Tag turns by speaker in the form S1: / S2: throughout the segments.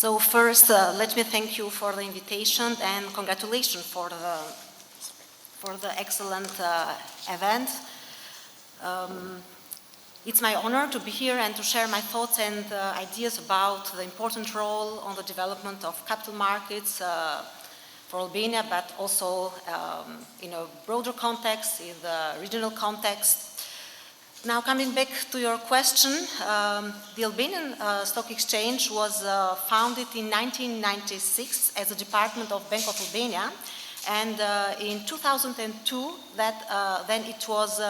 S1: So first, let me thank you for the invitation and congratulations for the excellent event. It's my honor to be here and to share my thoughts and ideas about the important role on the development of capital markets for Albania, but also in a broader context, in the regional context. Now, coming back to your question, the Albanian Stock Exchange was founded in 1996 as a department of Bank of Albania, and in 2002, then it was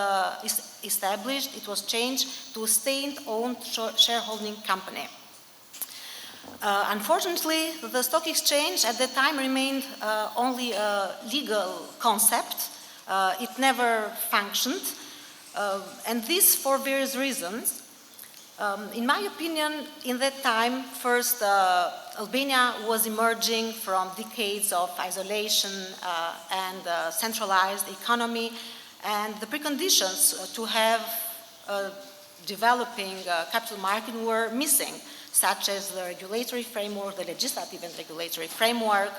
S1: established, it was changed to a state-owned shareholding company. Unfortunately, the stock exchange at that time remained only a legal concept. It never functioned. And this for various reasons. In my opinion, in that time, first, Albania was emerging from decades of isolation and centralized economy, and the preconditions to have a developing capital market were missing, such as the regulatory framework, the legislative and regulatory framework,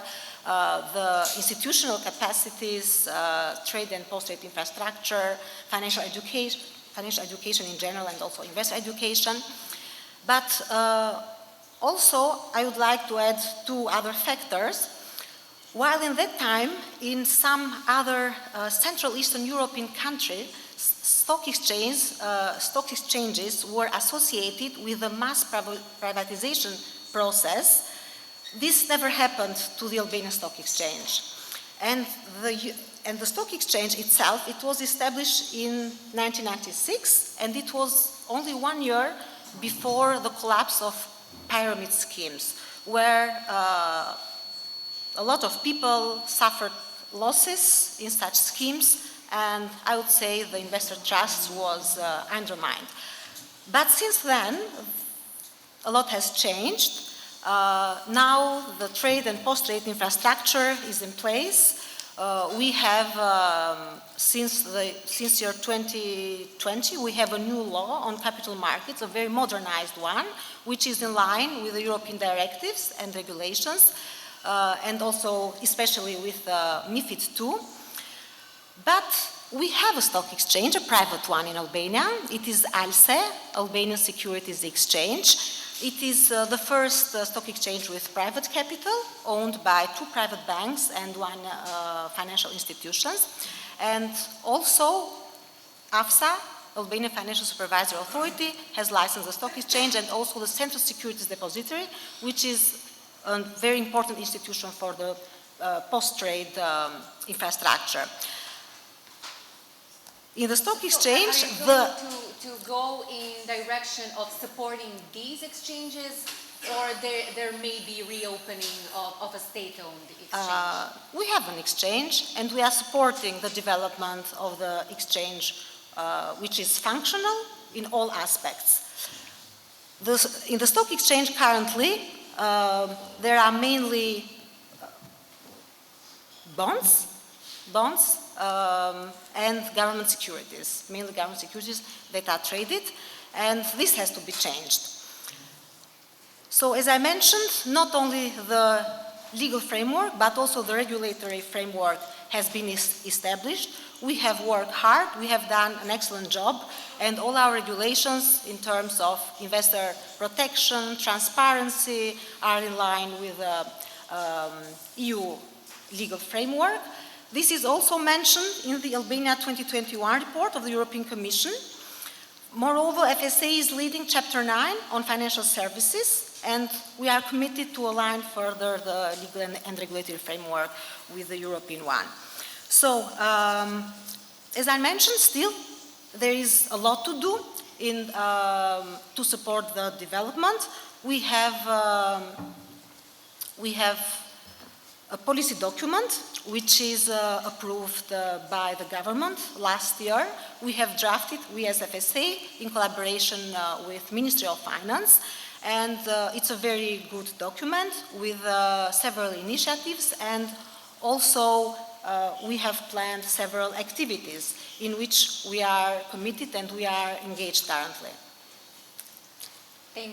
S1: the institutional capacities, trade and post-trade infrastructure, financial education in general, and also investor education. But also, I would like to add two other factors. While in that time, in some other Central Eastern European countries, stock exchanges were associated with the mass privatization process. This never happened to the Albanian Stock Exchange. And the stock exchange itself, it was established in 1996, and it was only 1 year before the collapse of pyramid schemes, where a lot of people suffered losses in such schemes, and I would say the investor trust was undermined. But since then, a lot has changed. Now the trade and post-trade infrastructure is in place. We have, since year 2020, we have a new law on capital markets, a very modernized one, which is in line with the European directives and regulations, and also especially with MiFID II. But we have a stock exchange, a private one in Albania. It is ALSE, Albanian Securities Exchange. It is the first stock exchange with private capital, owned by 2 private banks and 1 financial institutions. And also, AFSA, Albanian Financial Supervisory Authority, has licensed the stock exchange, and also the Central Securities Depository, which is a very important institution for the post-trade infrastructure. In the stock exchange,
S2: so are you going to go in direction of supporting these exchanges, or there may be reopening of a state-owned exchange?
S1: We have an exchange, and we are supporting the development of the exchange, which is functional in all aspects. In the stock exchange currently, there are mainly bonds, and government securities, mainly government securities that are traded, and this has to be changed. So as I mentioned, not only the legal framework, but also the regulatory framework has been established. We have worked hard, we have done an excellent job, and all our regulations in terms of investor protection, transparency are in line with the EU legal framework. This is also mentioned in the Albania 2021 report of the European Commission. Moreover, FSA is leading Chapter 9 on financial services, and we are committed to align further the legal and regulatory framework with the European one. So, as I mentioned, still there is a lot to do to support the development. We have a policy document which is approved by the government last year. We have drafted, we as FSA, in collaboration with Ministry of Finance, and it's a very good document with several initiatives, and also we have planned several activities in which we are committed and we are engaged currently.
S2: Thank you.